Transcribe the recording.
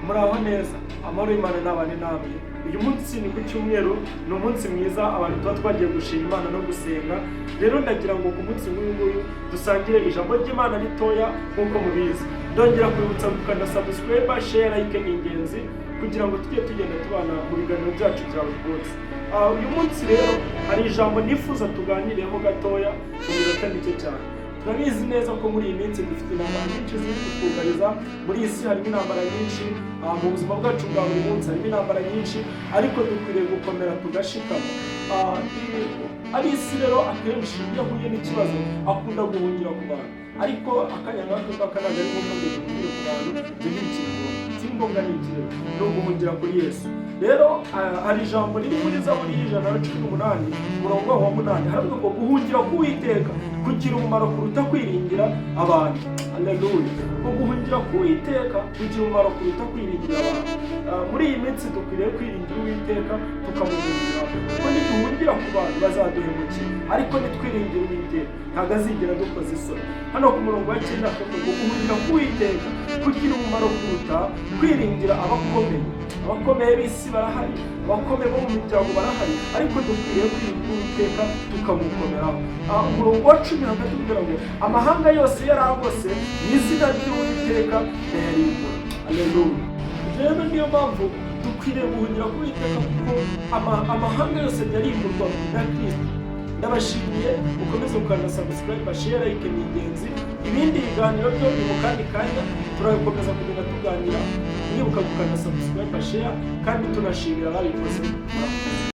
muraho neza, amahoro y'Imana n'abane namwe. Uyu munsi ni ku cyumweru, ni umunsi mwiza abantu tuba twagiye gushima Imana no gusenga. Rero ndagira ngo ku munsi nk'uyu nguyu dusangire ijambo ry'Imana ritoya nk'uko mubizi. Ndongera kwibutsa gukanda subscribe, share, like ni ingenzi kugira ngo tujye tugenda tubana mu biganiro byacu bya buri munsi. Uyu munsi rero hari ijambo nifuza tuganireho gatoya mu minota mike cyane. Turabizi neza ko muri iyi minsi dufite intambara nyinshi ziri kutwugariza. Muri iyi si harimo intambara nyinshi, mu buzima bwacu bwa buri munsi harimo intambara nyinshi, ariko dukwiriye gukomera tugashikama. Ab'isi rero akenshi iyo ahuye n'ikibazo akunda guhungira ku bantu, ariko akanya nk'ako ngako ntabwo ari ngombwa ngo duhungire ku bantu. Ibyo ni ikintu cy'ingombwa, ni ikirego, ni uguhungira kuri Yesu. Rero hari ijambo riri muri Zaburi 118 umurongo wa 8 haravuga ngo guhungira k'Uwiteka kugira umumaro kuruta kwiringira abantu. Haleluya! Ngo guhungira k'Uwiteka kugira umumaro kuruta kwiringira abantu. Muri iyi minsi dukwiriye kwiringira Uwiteka tukamuhungira, kuko nituhungira ku bantu bazaduhemukira, ariko nitwiringira Uwiteka ntabwo azigera dukoze isoni. Hano ku murongo wa 9 akavuga ngo guhungira k'Uwiteka kugira umumaro kuruta kwiringira abakomeye. Abakomeye b'isi barahari, abakomeye bo mu miryango barahari, ariko dukwiriye kwiringira Uwiteka tukamukomeraho. Umurongo wa 10 hakavuga ngo amahanga yose yaragose mu izina ry'Uwiteka ndayarimbura. Haleluya! Rero niyo mpamvu dukwiriye guhungira ku Uwiteka, kuko amahanga yose yarimburwa na Kristo. Ndabashimiye, mukomeze gukanda subscribe, share, like ni ingenzi. Ibindi biganiro byo ni mu kandi kanya turakomeza kugenda tuganira. Nibuka gukanda subscribe, share, kandi tunashimira ababikoze.